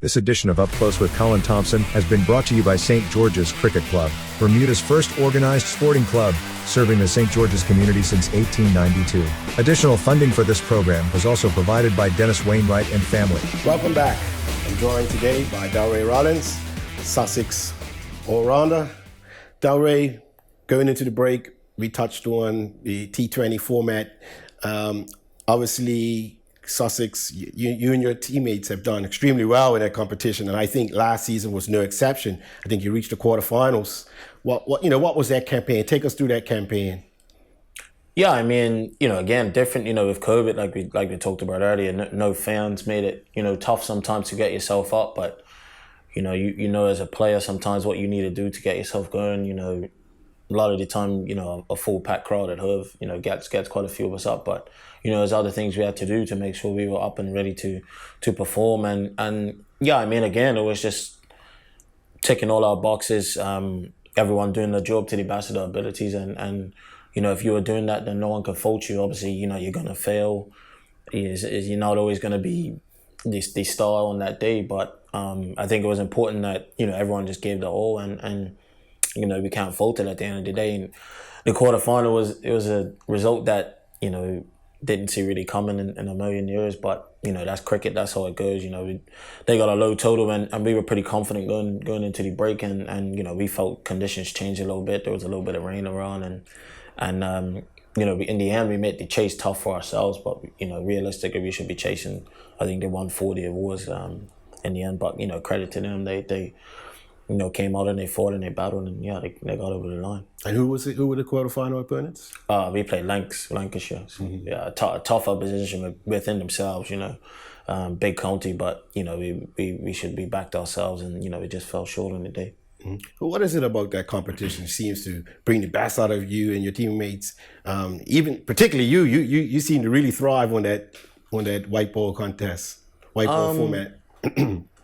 This edition of Up Close with Colin Thompson has been brought to you by St. George's Cricket Club, Bermuda's first organized sporting club, serving the St. George's community since 1892. Additional funding for this program was also provided by Dennis Wainwright and family. Welcome back. I'm joined today by Delray Rawlins, Sussex all-rounder. Delray, going into the break, we touched on the T20 format. Obviously, Sussex, you and your teammates have done extremely well in that competition, and I think last season was no exception. I think you reached the quarterfinals. What was that campaign? Take us through that campaign. Yeah, I mean, again, different, with COVID, like we talked about earlier, no fans made it, tough sometimes to get yourself up, but as a player sometimes what you need to do to get yourself going. A lot of the time, a full packed crowd at Hove, gets quite a few of us up, but there's other things we had to do to make sure we were up and ready to perform. And yeah, I mean, again, it was just ticking all our boxes, everyone doing their job to the best of their abilities. And if you were doing that, then no one can fault you. Obviously, you're going to fail. You're not always going to be the star on that day. But I think it was important that, everyone just gave their all and we can't fault it at the end of the day. And the quarterfinal was a result that, didn't see really coming in a million years, but that's cricket, that's how it goes. They got a low total and we were pretty confident going into the break, and we felt conditions changed a little bit. There was a little bit of rain around, and in the end we made the chase tough for ourselves, but realistically we should be chasing, I think, the 140 it was in the end, but credit to them, they came out and they fought and they battled, and they got over the line. And who were the quarterfinal opponents? We played Lancashire. So, yeah, a tough opposition within themselves. Big county, but we should be backed ourselves, and we just fell short on the day. Mm-hmm. Well, what is it about that competition seems to bring the best out of you and your teammates? Even particularly you seem to really thrive on that white ball contest, white ball format.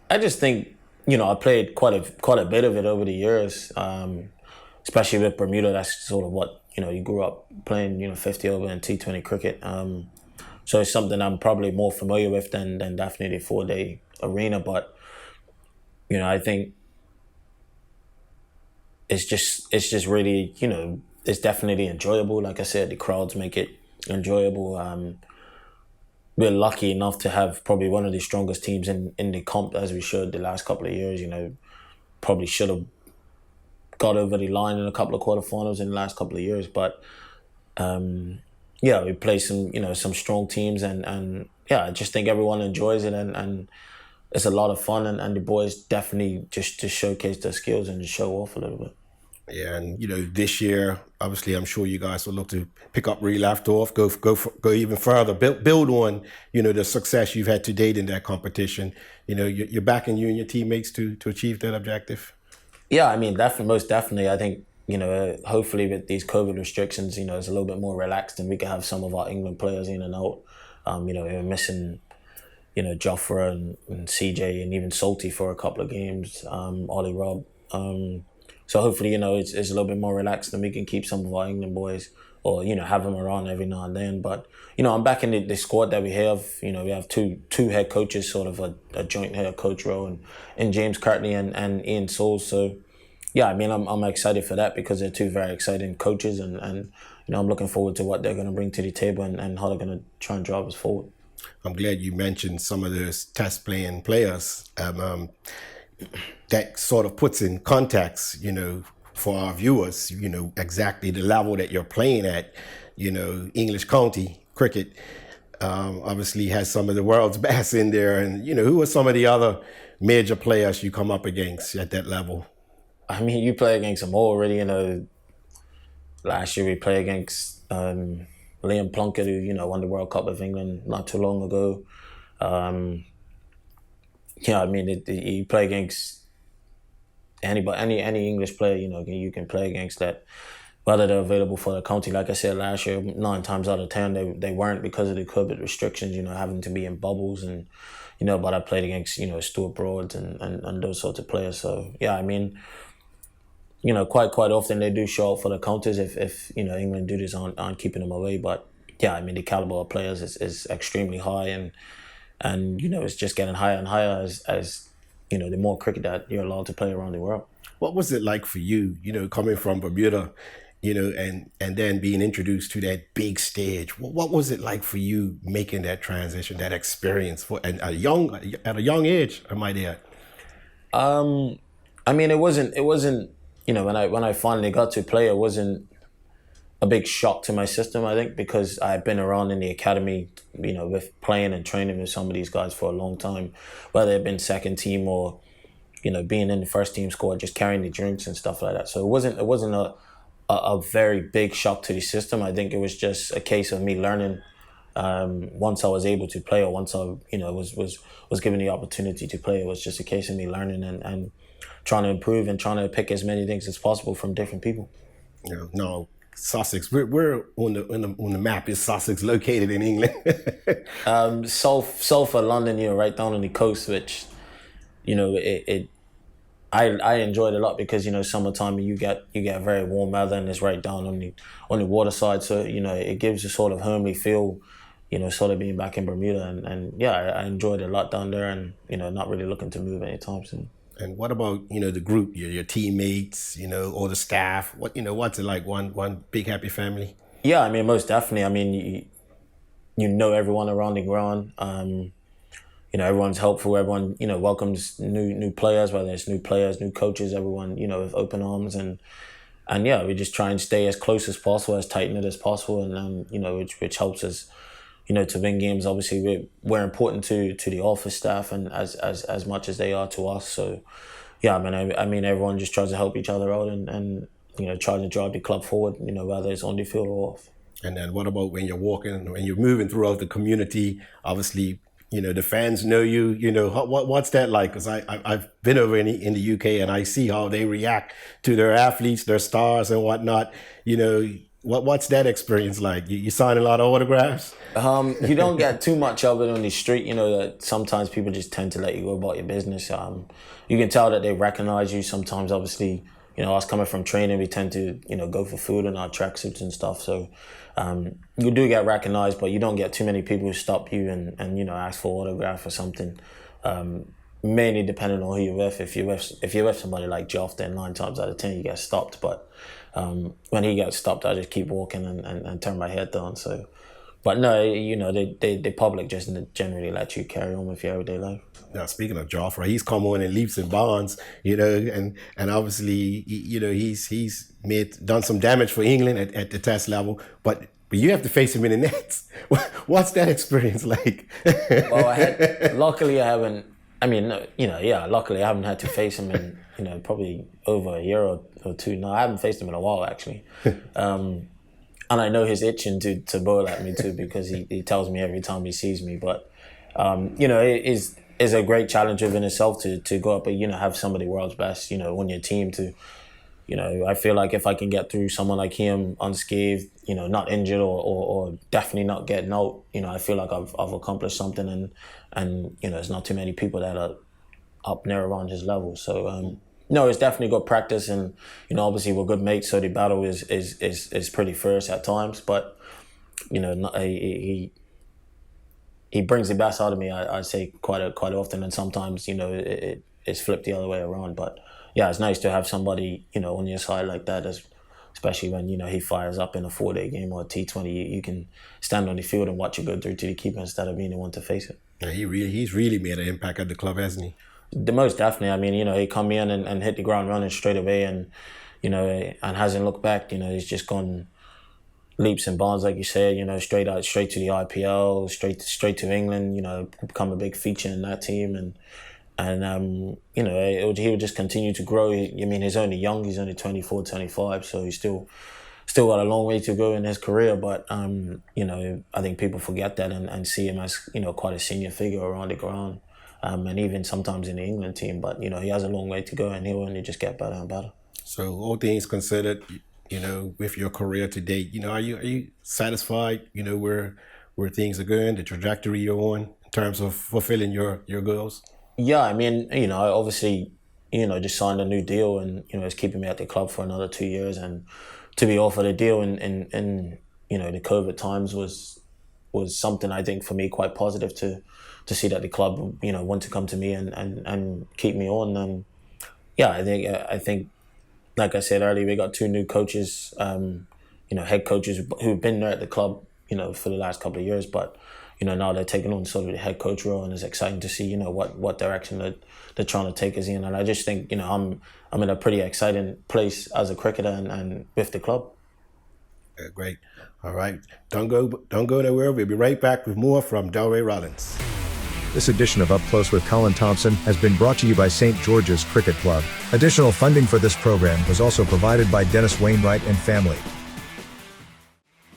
I just think. I played quite a bit of it over the years, especially with Bermuda. That's sort of what, you grew up playing, 50 over in T20 cricket. So it's something I'm probably more familiar with than definitely the 4-day arena. But, I think it's just really, it's definitely enjoyable. Like I said, the crowds make it enjoyable. We're lucky enough to have probably one of the strongest teams in the comp, as we should the last couple of years. Probably should have got over the line in a couple of quarterfinals in the last couple of years. But we play some strong teams, and I just think everyone enjoys it, and it's a lot of fun, and the boys definitely just to showcase their skills and just show off a little bit. Yeah, and this year, obviously, I'm sure you guys will look to pick up where you left off, go even further, build on the success you've had to date in that competition. You're backing you and your teammates to achieve that objective. Yeah, I mean, most definitely. I think hopefully with these COVID restrictions, it's a little bit more relaxed, and we can have some of our England players in and out. We're missing, Jofra and CJ and even Salty for a couple of games. Ollie Robb. So hopefully, it's a little bit more relaxed, and we can keep some of our England boys, or have them around every now and then. But I'm back in the squad that we have. We have two head coaches, sort of a joint head coach role, and James Courtney and Ian Souls. So yeah, I mean, I'm excited for that because they're two very exciting coaches, and I'm looking forward to what they're going to bring to the table and how they're going to try and drive us forward. I'm glad you mentioned some of those test playing players. That sort of puts in context, for our viewers, exactly the level that you're playing at. English county cricket obviously has some of the world's best in there. And, who are some of the other major players you come up against at that level? I mean, you play against them all already. Last year we played against Liam Plunkett, who, won the World Cup of England not too long ago. You play against anybody, any English player, you can play against that, whether they're available for the county. Like I said, last year, 9 times out of 10, they weren't because of the COVID restrictions, having to be in bubbles, and, but I played against, Stuart Broads and those sorts of players. So, yeah, I mean, quite often they do show up for the counties if England duties aren't keeping them away. But, yeah, I mean, the caliber of players is extremely high, and it's just getting higher and higher as the more cricket that you're allowed to play around the world. What was it like for you, coming from Bermuda, and then being introduced to that big stage? What was it like for you making that transition, that experience at a young age, I might add? I mean, it wasn't, when I finally got to play, it wasn't a big shock to my system, I think, because I had been around in the academy, with playing and training with some of these guys for a long time, whether it been second team or, being in the first team squad, just carrying the drinks and stuff like that. So it wasn't a very big shock to the system. I think it was just a case of me learning once I was able to play, or once I was given the opportunity to play. It was just a case of me learning and trying to improve and trying to pick as many things as possible from different people. No, Sussex. We're on the map. Is Sussex located in England? South of London, right down on the coast, which I enjoyed a lot because summertime you get very warm weather, and it's right down on the water side, so it gives a sort of homely feel, sort of being back in Bermuda, and yeah, I enjoyed it a lot down there, and not really looking to move anytime soon. And what about the group, your teammates, or the staff? What's it like? One big happy family? Yeah, I mean, most definitely. I mean, you know everyone around the ground. Everyone's helpful. Everyone, welcomes new players, whether it's new players, new coaches. Everyone, with open arms, and yeah, we just try and stay as close as possible, as tight knit as possible, and which helps us, to win games. Obviously, we're important to the office staff, and as much as they are to us. So, yeah, I mean, everyone just tries to help each other out, and try to drive the club forward. Whether it's on the field or off. And then what about when you're walking, when you're moving throughout the community? Obviously, the fans know you. What's that like? Because I've been over in the UK, and I see how they react to their athletes, their stars, and whatnot. What's that experience like? You sign a lot of autographs? You don't get too much of it on the street. That sometimes people just tend to let you go about your business. You can tell that they recognize you. Sometimes, obviously, us coming from training, we tend to, go for food in our tracksuits and stuff. So you do get recognized, but you don't get too many people who stop you and ask for autograph or something. Mainly depending on who you're with. If you're with somebody like Joff, then 9 times out of 10 you get stopped. But when he gets stopped, I just keep walking and turn my head down. So, but no, the public just generally let you carry on with your everyday life. Now, speaking of Joffrey, he's come on in leaps and bounds, and obviously, he's done some damage for England at the Test level, but you have to face him in the nets. What's that experience like? Well, luckily I haven't. I mean, luckily I haven't had to face him in probably over a year or two now. I haven't faced him in a while, actually. And I know he's itching to bowl at me too, because he tells me every time he sees me. But it is a great challenge within itself to go up and have some of the world's best on your team. To I feel like if I can get through someone like him unscathed, not injured or definitely not getting out, I feel like I've accomplished something, and there's not too many people that are up near around his level. So no, it's definitely good practice, and obviously we're good mates, so the battle is pretty fierce at times. But he brings the best out of me. I say quite often, and sometimes it's flipped the other way around. But yeah, it's nice to have somebody on your side like that, especially when he fires up in a 4-day game or a T20. You can stand on the field and watch it go through to the keeper instead of being the one to face it. Yeah, he's really made an impact at the club, hasn't he? The most definitely. I mean, he come in and hit the ground running straight away, and and hasn't looked back. He's just gone leaps and bounds, like you said. Straight to the IPL, straight to England. Become a big feature in that team, and he would just continue to grow. He's only young. He's only 24, 25, so he's still got a long way to go in his career. But I think people forget that and see him as quite a senior figure around the ground. And even sometimes in the England team, but he has a long way to go, and he'll only just get better and better. So, all things considered, with your career to date, are you satisfied? Where things are going, the trajectory you're on in terms of fulfilling your goals? Yeah, I mean, I obviously, just signed a new deal, and it's keeping me at the club for another 2 years, and to be offered a deal in the COVID times was something I think for me quite positive to to see that the club, you know, want to come to me and keep me on. Yeah, I think, like I said earlier, we got 2 new coaches, you know, head coaches who've been there at the club, you know, for the last couple of years, but you know, now they're taking on sort of the head coach role, and it's exciting to see, you know, what direction they're trying to take us in. And I just think, you know, I'm in a pretty exciting place as a cricketer and with the club. Great. All right. Don't go anywhere. We'll be right back with more from Delray Rawlins. This edition of Up Close with Colin Thompson has been brought to you by St. George's Cricket Club. Additional funding for this program was also provided by Dennis Wainwright and family.